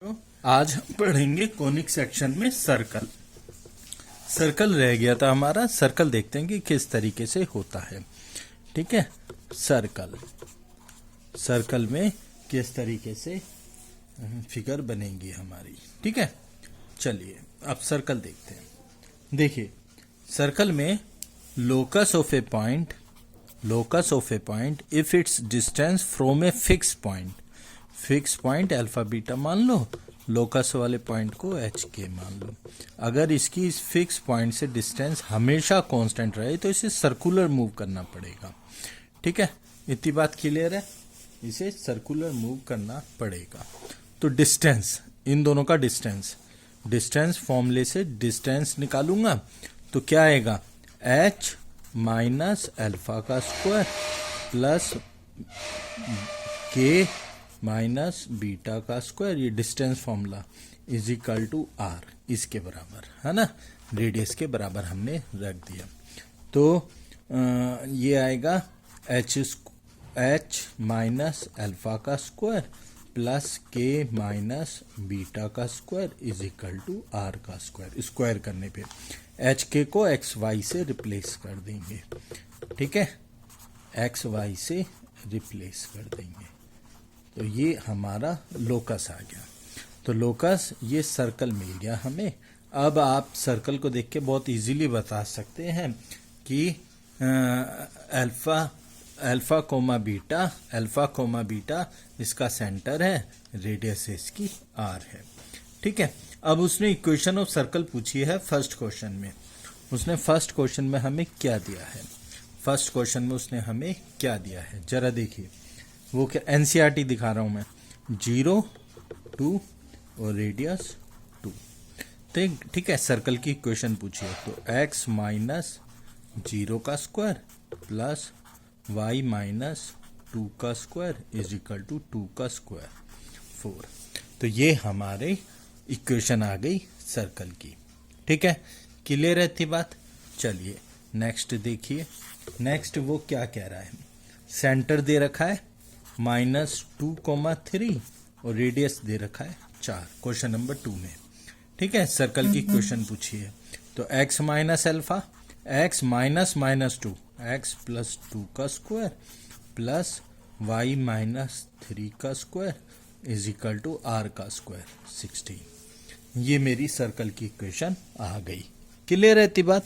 तो आज हम पढ़ेंगे कोनिक सेक्शन में सर्कल। सर्कल रह गया था हमारा। सर्कल देखते हैं कि किस तरीके से होता है। ठीक है, सर्कल सर्कल में किस तरीके से फिगर बनेगी हमारी। ठीक है, चलिए अब सर्कल देखते हैं। देखिए, सर्कल में locus of A point if it's distance from a fix point alpha beta मान लो, लोकस वाले पॉइंट को एच के मान लो। अगर इसकी इस फिक्स पॉइंट से डिस्टेंस हमेशा कांस्टेंट रहे तो इसे सर्कुलर मूव करना पड़ेगा। ठीक है, इतनी बात क्लियर है। इसे सर्कुलर मूव करना पड़ेगा। तो डिस्टेंस, इन दोनों का डिस्टेंस फॉर्मूले से डिस्टेंस निकालूंगा तो क्या आएगा, एच माइनस अल्फा का square plus K minus beta का स्क्वायर, ये distance formula is equal to R, इसके बराबर है ना, रेडियस के बराबर हमने रख दिया। तो ये आएगा एच माइनस अल्फा का square plus K minus beta का square is equal to R का स्क्वायर। स्क्वायर करने पे एच के को एक्स वाई से रिप्लेस कर देंगे। ठीक है, एक्स वाई से रिप्लेस कर देंगे तो ये हमारा लोकस आ गया। तो लोकस, ये सर्कल मिल गया हमें। अब आप सर्कल को देख के बहुत इजीली बता सकते हैं कि अल्फा कोमा बीटा इसका सेंटर है, रेडियस इसकी आर है। ठीक है, अब उसने इक्वेशन ऑफ सर्कल पूछी है फर्स्ट क्वेश्चन में। उसने फर्स्ट क्वेश्चन में हमें क्या दिया है, जरा देखिए। वो क्या, एनसीईआरटी दिखा रहा हूं मैं, 0 2 और रेडियस 2। ठीक है, सर्कल की इक्वेशन पूछी है तो x माइनस 0 का स्क्वायर प्लस y माइनस 2 का स्क्वायर इज इक्वल टू 2 का स्क्वायर 4। तो ये हमारे इक्वेशन आ गई सर्कल की। ठीक है, क्लियर है इतनी बात। चलिए नेक्स्ट देखिए। नेक्स्ट वो क्या कह रहा है, सेंटर दे रखा है -2,3 और रेडियस दे रखा है 4, क्वेश्चन नंबर 2 में। ठीक है, सर्कल की क्वेश्चन पूछी है तो x minus alpha, x minus 2, x plus 2 का स्क्वायर प्लस y माइनस 3 का square is equal to r का स्क्वायर 16। ये मेरी सर्कल की इक्वेशन आ गई। क्लियर है इतनी बात,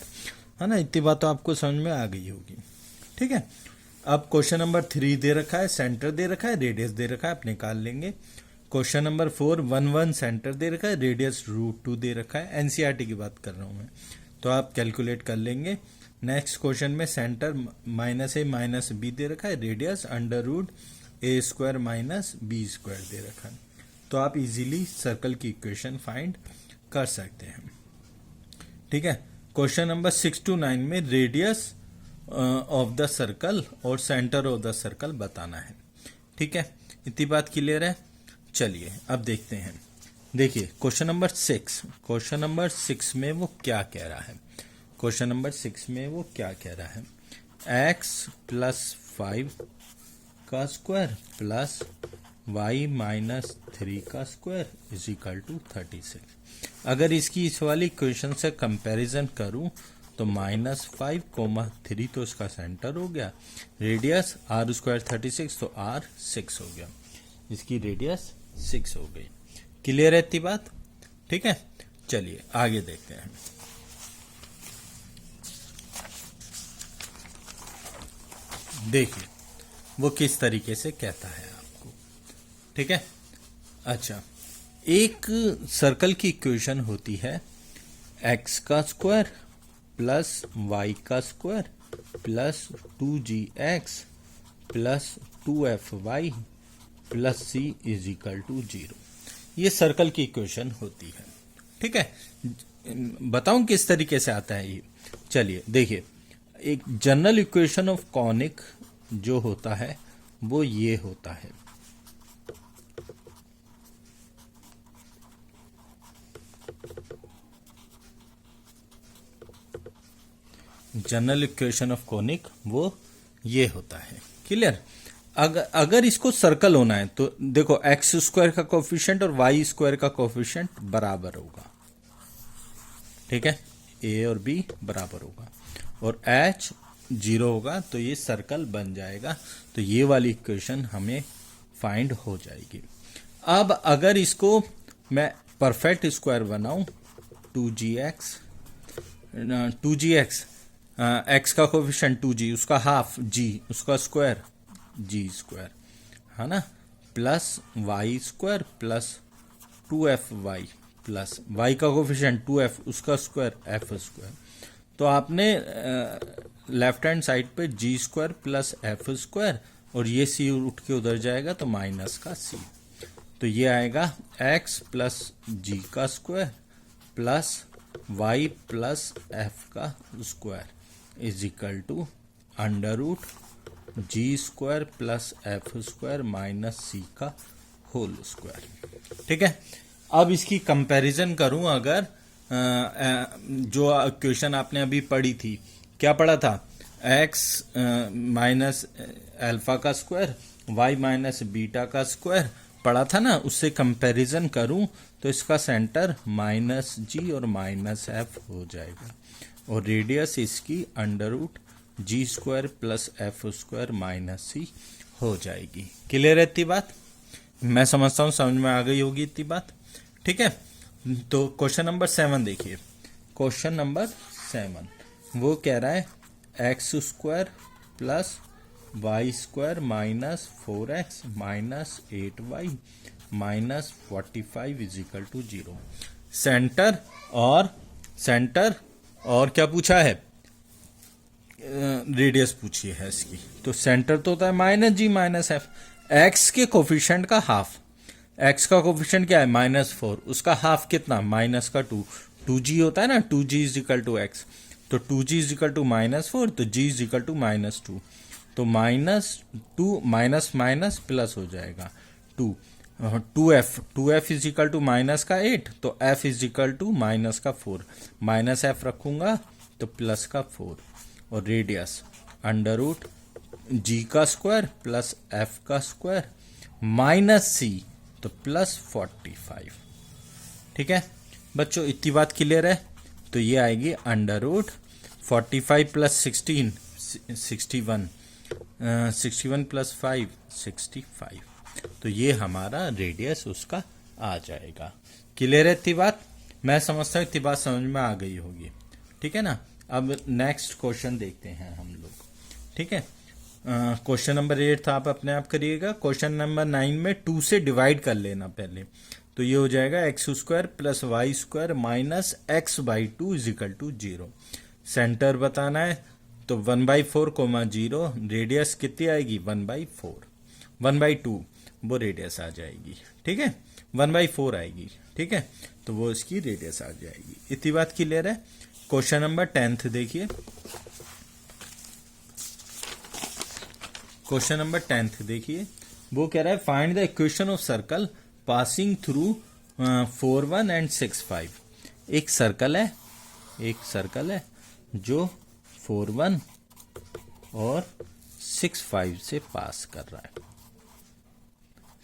है ना। इतनी बात तो आपको समझ में आ गई होगी। ठीक है, अब क्वेश्चन नंबर 3 दे रखा है, सेंटर दे रखा है, रेडियस दे रखा है, आप निकाल लेंगे। क्वेश्चन नंबर 4 1 सेंटर दे रखा है, रेडियस √2 दे रखा है। एनसीईआरटी की बात कर रहा हूं मैं, तो आप कैलकुलेट कर लेंगे। नेक्स्ट क्वेश्चन में सेंटर -a माइनस b दे रखा है, रेडियस √a² माइनस b² दे रखा है। तो आप इजीली सर्कल की इक्वेशन फाइंड कर सकते हैं। ठीक है, क्वेश्चन नंबर 6 to 9 में रेडियस ऑफ द सर्कल और सेंटर ऑफ द सर्कल बताना है। ठीक है, इतनी बात क्लियर है। चलिए अब देखते हैं। देखिए क्वेश्चन नंबर 6 में वो क्या कह रहा है, x प्लस 5 का स्क्वायर प्लस y माइनस 3 का स्क्वायर इज इक्वल टू 36। अगर इसकी इस वाली इक्वेशन से कंपैरिजन करूं तो -5,3 तो इसका सेंटर हो गया, रेडियस r² 36 तो r 6 हो गया, इसकी रेडियस 6 हो गई। क्लियर है इतनी बात। ठीक है, चलिए आगे देखते हैं। देखिए वो किस तरीके से कहता है आपको। ठीक है, अच्छा, एक सर्कल की इक्वेशन होती है x का स्क्वायर प्लस y का square plus 2gx plus 2fy plus c is equal to 0। ये सर्कल की इक्वेशन होती है। ठीक है, बताऊं किस तरीके से आता है ये। चलिए देखिए, एक जनरल इक्वेशन ऑफ कॉनिक जो होता है वो ये होता है, जनरल इक्वेशन ऑफ कॉनिक वो ये होता है। क्लियर। अगर इसको सर्कल होना है तो देखो एक्स स्क्वायर का कोफिशिएंट और वाई स्क्वायर का कोफिशिएंट बराबर होगा, ठीक है, ए और बी बराबर होगा और एच 0 होगा तो ये सर्कल बन जाएगा। तो ये वाली इक्वेशन हमें फाइंड हो जाएगी। अब अगर इसको मैं परफेक्ट स्क्वायर बनाऊं 2gx एक्स का कोफिशिएंट 2g, उसका हाफ g, उसका स्क्वायर g स्क्वायर, है ना, plus Y square plus 2fy plus Y का कोफिशिएंट 2f, उसका स्क्वायर f स्क्वायर। तो आपने लेफ्ट हैंड साइड पे g square plus f square और ये c उठ के उधर जाएगा तो माइनस का c, तो ये आएगा x प्लस g का square plus y plus f का square is equal to under root g square plus f square minus c का होल स्क्वायर। ठीक है, अब इसकी कंपैरिजन करूं अगर जो क्वेश्चन आपने अभी पढ़ी थी, क्या पढ़ा था, x माइनस अल्फा का स्क्वायर y माइनस बीटा का स्क्वायर पढ़ा था ना, उससे कंपैरिजन करूं तो इसका सेंटर माइनस जी और माइनस एफ हो जाएगा और रेडियस इसकी under root g square plus f square minus c हो जाएगी। क्लियर है इतनी बात? मैं समझता हूं समझ में आ गई होगी इतनी बात। ठीक है, तो क्वेश्चन नंबर 7 देखिए। क्वेश्चन नंबर 7 वो कह रहा है X square plus Y square minus 4x minus 8y minus 45 is equal to 0। Centre और क्या पूछा है, रेडियस पूछी है इसकी। तो सेंटर तो होता है माइनस जी माइनस एफ, एक्स के कोफिशिएंट का हाफ, एक्स का कोफिशिएंट क्या है -4, उसका हाफ कितना माइनस का 2g होता है ना, 2g is equal to x, तो 2g इज इक्वल टू -4 तो g इज इक्वल टू -2, तो -2 माइनस माइनस प्लस हो जाएगा 2f is equal to minus का 8 तो f is equal to minus का 4, माइनस f रखूंगा तो प्लस का 4 और रेडियस अंडर रूट g का स्क्वायर प्लस f का स्क्वायर माइनस c तो प्लस 45। ठीक है बच्चों, इतनी बात क्लियर है? तो ये आएगी अंडर रूट 45 प्लस 16 61 61 प्लस 5 65, तो ये हमारा रेडियस उसका आ जाएगा। क्लियर है इतनी बात? मैं समझता हूँ इतनी बात समझ में आ गई होगी। ठीक है ना, अब नेक्स्ट क्वेश्चन देखते हैं हम लोग। ठीक है, क्वेश्चन नंबर 8 था, आप अपने आप करिएगा। क्वेश्चन नंबर 9 में 2 से डिवाइड कर लेना पहले, तो ये हो जाएगा X square plus Y square minus X by 2 is equal to 0। Centre बताना है तो 1/4 कोमा 0, रेडियस कितनी आएगी 1/4, 1/2 वो रेडियस आ जाएगी। ठीक है, 1/4 आएगी। ठीक है, तो वो इसकी रेडियस आ जाएगी। इतनी बात क्लियर है? क्वेश्चन नंबर 10 देखिए। क्वेश्चन नंबर 10 देखिए, वो कह रहा है find the equation of circle passing through 4 1 and 6 5। एक सर्कल है जो 4 1 और 6 5 से पास कर रहा है,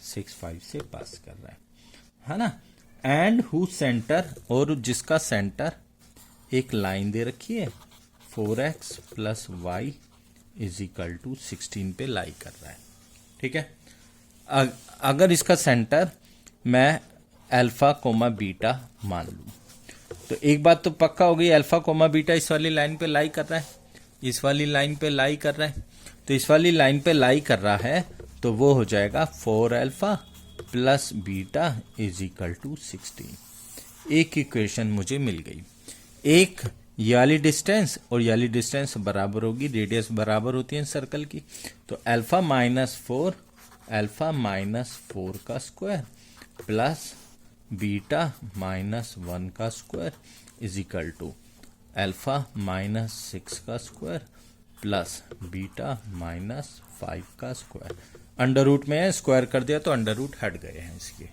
6 5 से पास कर रहा है ना, एंड हु सेंटर, और जिसका सेंटर एक लाइन दे रखी है 4x plus Y is equal to 16 पे लाई कर रहा है। ठीक है, अगर इसका सेंटर मैं अल्फा कोमा बीटा मान लूं तो एक बात तो पक्का हो गई, अल्फा कोमा बीटा इस वाली लाइन पे लाई कर रहा है, इस वाली लाइन पे लाई कर रहा है, तो इस वाली लाइन पे लाई कर रहा है तो वो हो जाएगा 4 alpha plus beta is equal to 16। एक इक्वेशन मुझे मिल गई। एक ये वाली डिस्टेंस और ये वाली डिस्टेंस बराबर होगी, रेडियस बराबर होती है सर्कल की, तो अल्फा माइनस 4 का स्क्वायर प्लस बीटा -1 का square is equal to alpha -6 का स्क्वायर प्लस बीटा -5 का स्क्वायर। अंडर रूट में है, स्क्वायर कर दिया तो अंडर रूट हट गए हैं इसके।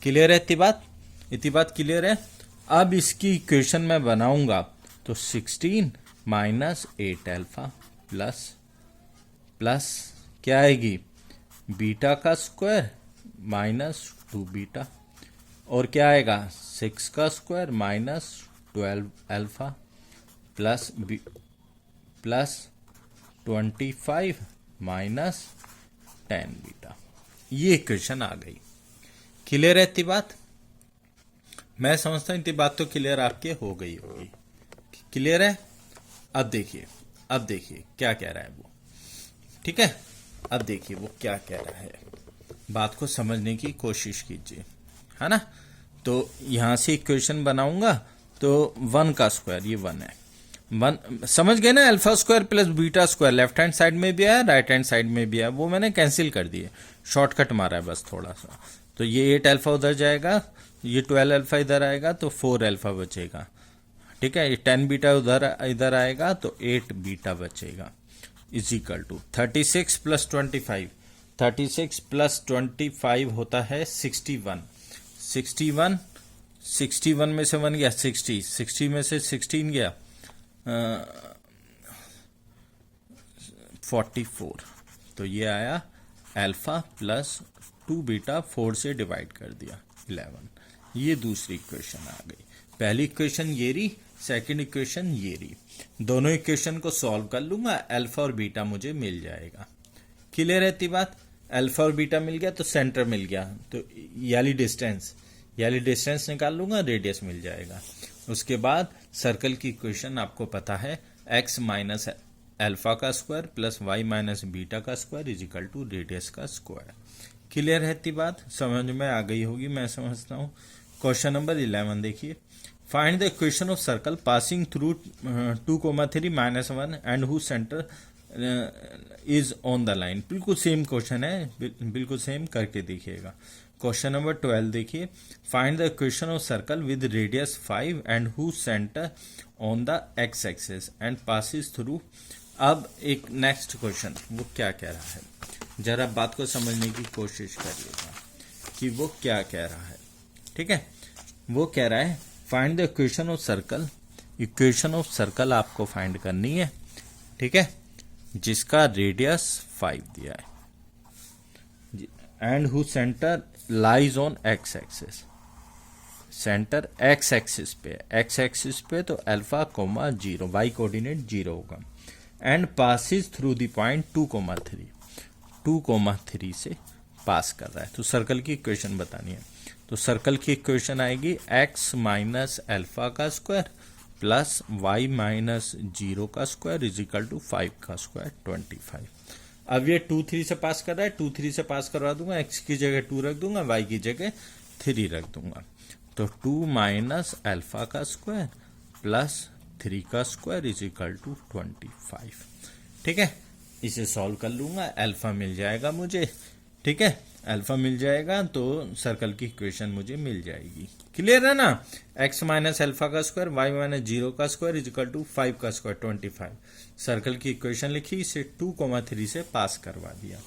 क्लियर है इतनी बात? इतनी बात क्लियर है? अब इसकी इक्वेशन मैं बनाऊंगा तो 16 माइनस 8 अल्फा प्लस क्या आएगी बीटा का स्क्वायर माइनस 2 बीटा, और क्या आएगा 6 का square minus 12 alpha plus 25 minus 10 beta. ये इक्वेशन आ गई। क्लियर है इतनी बात? मैं समझता हूं इतनी बात तो क्लियर आपके हो गई होगी। क्लियर है? अब देखिए क्या कह रहा है वो। ठीक है, अब देखिए वो क्या कह रहा है, बात को समझने की कोशिश कीजिए, है ना। तो यहां से इक्वेशन बनाऊंगा तो 1 का स्क्वायर, ये 1 है, 1 समझ गए ना, alpha square plus beta square left hand side में भी है, राइट हैंड साइड में भी है, वो मैंने कैंसिल कर दिए, शॉर्टकट मारा है बस थोड़ा सा। तो ये 8 अल्फा उधर जाएगा, ये 12 अल्फा इधर आएगा, तो 4 अल्फा बचेगा। ठीक है, ये 10 बीटा उधर इधर आएगा तो 8 बीटा बचेगा, is equal to 36 plus 25, 36 plus 25 होता है 61, 61 में से 1 गया 60, 60 में से 16 गया 44, तो ये आया अल्फा प्लस 2 बीटा, 4 से डिवाइड कर दिया 11। ये दूसरी इक्वेशन आ गई। पहली इक्वेशन ये रही, सेकंड इक्वेशन ये रही। दोनों इक्वेशन को सॉल्व कर लूंगा, अल्फा और बीटा मुझे मिल जाएगा। क्लियर रहती बात? अल्फा और बीटा मिल गया तो सेंटर मिल गया, तो याली डिस्टेंस निकाल लूंगा, रेडियस मिल जाएगा। उसके बाद सर्कल की इक्वेशन आपको पता है, एक्स माइनस अल्फा का square plus y minus beta का square is equal to radius का स्क्वायर। क्लियर रहती बात? समझ में आ गई होगी मैं समझता हूँ। क्वेश्चन नंबर 11 देखिए, find the equation of circle passing through 2,3 -1 and who centre is on the line. बिल्कुल सेम क्वेश्चन है, बिल्कुल सेम करके देखिएगा। क्वेश्चन नंबर 12 देखिए, find the equation of circle with radius 5 and who centre on the x axis and passes through. अब एक next question, वो क्या कह रहा है, जरा बात को समझने की कोशिश करिएगा कि वो क्या कह रहा है। ठीक है, वो कह रहा है find the equation of circle. Equation of circle आपको फाइंड करनी है, ठीक है, जिसका रेडियस 5 दिया है and who centre lies on x axis. Centre x axis पे, एक्स एक्सिस पे तो अल्फा कोमा 0, वाई कोऑर्डिनेट 0 होगा, and passes through the point 2,3 से पास कर रहा है। तो सर्कल की इक्वेशन बतानी है। तो सर्कल की इक्वेशन आएगी एक्स माइनस अल्फा का स्क्वायर प्लस वाई माइनस 0 का स्क्वायर इज इक्वल टू 5 का स्क्वायर 25। अब ये 2, 3 से पास कर रहा है, 2, 3 से पास करवा दूंगा, एक्स की जगह 2 रख दूंगा, वाई की जगह 3 रख दूंगा। तो 2 माइनस अल्फा का स्क्वायर प्लस 3 का स्क्वायर इज इक्वल टू 25। ठीक है, इसे सॉल्व कर लूंगा, अल्फा मिल जाएगा मुझे। ठीक है, अल्फा मिल जाएगा तो सर्कल की इक्वेशन मुझे मिल जाएगी। क्लियर है ना? एक्स माइनस अल्फा का स्क्वायर वाई माइनस 0 का स्क्वायर इज इक्वल टू 5 का स्क्वायर 25। सर्कल की इक्वेशन लिखी, इसे 2,3 से पास करवा दिया।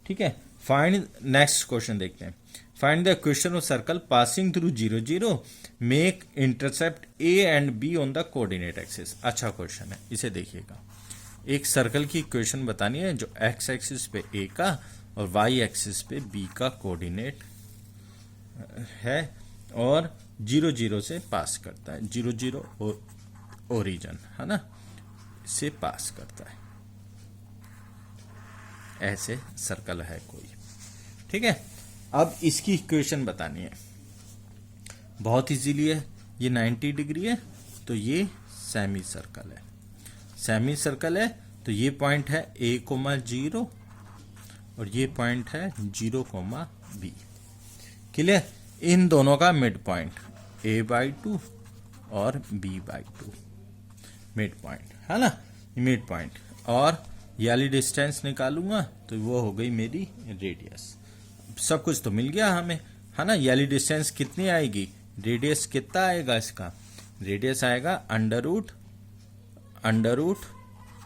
ठीक है, फाइंड नेक्स्ट क्वेश्चन देखते हैं। Find the equation of circle passing through 0, 0 make intercept A and be on the coordinate axis. अच्छा क्वेश्चन है, इसे देखिएगा। एक सर्कल की इक्वेशन बतानी है जो एक्स एक्सिस पे ए का और वाई एक्सिस पे बी का कोऑर्डिनेट है और 0, 0 से पास करता है, 0, 0 और ओरिजिन है ना, से पास करता है। ऐसे सर्कल है कोई। ठीक है, अब इसकी इक्वेशन बतानी है, बहुत इजीली है। ये 90 डिग्री है तो ये सेमी सर्कल है, सेमी सर्कल है तो ये पॉइंट है a,0 और ये पॉइंट है 0,b। क्लियर? इन दोनों का मिड पॉइंट a/2 और b/2 मिड पॉइंट है ना, मिड पॉइंट। और याली डिस्टेंस निकालूंगा तो वो हो गई मेरी रेडियस। सब कुछ तो मिल गया हमें, है ना। याली डिस्टेंस कितनी आएगी, रेडियस कितना आएगा इसका, रेडियस आएगा under root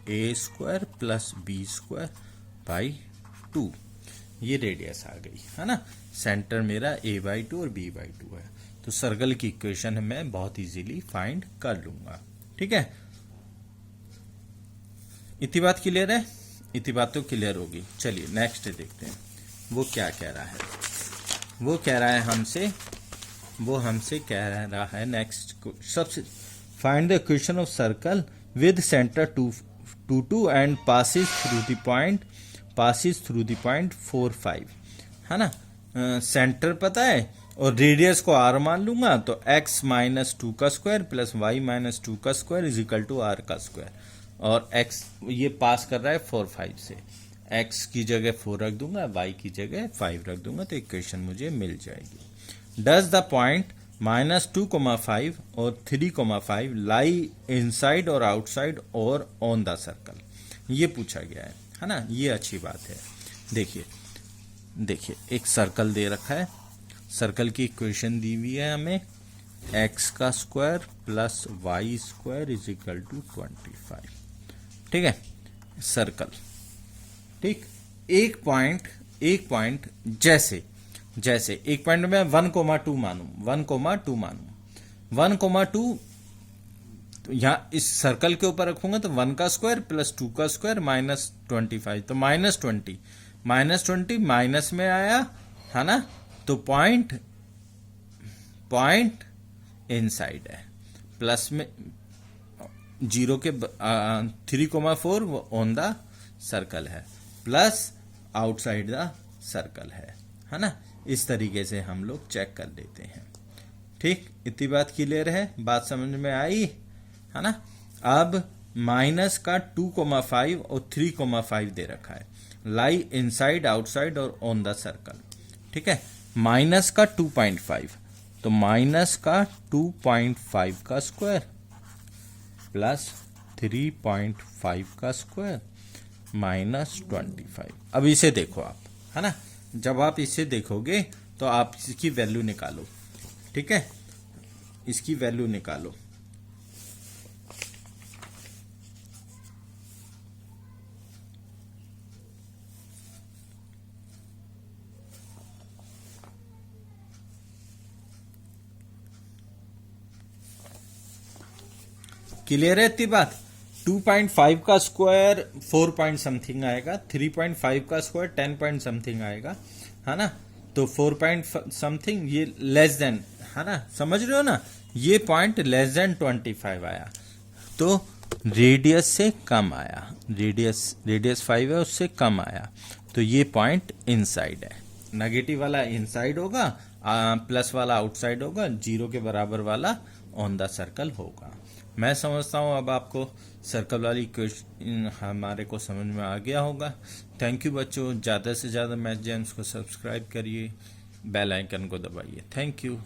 a² plus b² by 2। ये रेडियस आ गई, है ना। सेंटर मेरा a/2 और b/2 है, तो सर्कल की इक्वेशन मैं बहुत इजीली फाइंड कर लूंगा। ठीक है, इतनी बात क्लियर है? इतनी बात तो क्लियर होगी। चलिए नेक्स्ट देखते हैं। वो क्या कह रहा है, वो कह रहा है हमसे कह रहा है नेक्स्ट सबसे find the equation of circle with centre 2 and passes through the point 4 5, है ना। सेंटर पता है और रेडियस को r मान लूंगा तो x माइनस 2 का स्क्वायर प्लस y माइनस 2 का square is equal to r का स्क्वायर, और x ये पास कर रहा है 4 5 से, x की जगह 4 रख दूंगा, y की जगह 5 रख दूंगा, तो इक्वेशन मुझे मिल जाएगी। डज द पॉइंट -2,5 और 3,5 लाई इनसाइड और आउटसाइड और ऑन द सर्कल, ये पूछा गया है ना। ये अच्छी बात है। देखिए एक सर्कल दे रखा है, सर्कल की इक्वेशन दी हुई है हमें, x का square plus Y square is equal to 25, ठीक है। सर्कल, ठीक। एक पॉइंट जैसे एक पॉइंट में 1,2 मानू 1,2 तो यहाँ इस सर्कल के ऊपर रखूंगा तो 1 का स्क्वायर प्लस 2 का स्क्वायर माइनस 25, तो -20 माइनस में आया, है ना। तो पॉइंट इनसाइड है, प्लस में 0 के 3,4 वो ऑन द सर्कल है, प्लस आउटसाइड द सर्कल है ना। इस तरीके से हम लोग चेक कर लेते हैं, ठीक। इतनी बात क्लियर है, बात समझ में आई, है ना। अब माइनस का 2,5 और 3,5 दे रखा है, लाई इनसाइड आउटसाइड और ऑन द सर्कल, ठीक है। माइनस का 2.5 तो माइनस का 2.5 का स्क्वायर प्लस 3.5 का स्क्वायर माइनस 25। अब इसे देखो आप, है ना। जब आप इसे देखोगे तो आप इसकी वैल्यू निकालो, ठीक है, इसकी वैल्यू निकालो। क्लियर है इतनी बात। 2.5 का स्क्वायर 4 पॉइंट समथिंग आएगा, 3.5 का स्क्वायर 10 पॉइंट समथिंग आएगा, है ना। तो 4 पॉइंट समथिंग ये लेस देन, है ना, समझ रहे हो ना। ये पॉइंट लेस देन 25 आया तो रेडियस से कम आया, रेडियस 5 है उससे कम आया, तो ये पॉइंट इनसाइड है। नेगेटिव वाला इनसाइड होगा, प्लस वाला आउटसाइड होगा, 0 के बराबर वाला ऑन द सर्कल होगा। मैं समझता हूँ अब आपको सर्कल वाली क्वेश्चन हमारे को समझ में आ गया होगा। थैंक यू बच्चों, ज़्यादा से ज़्यादा मैथ जेम्स को सब्सक्राइब करिए, बेल आइकन को दबाइए। Thank you.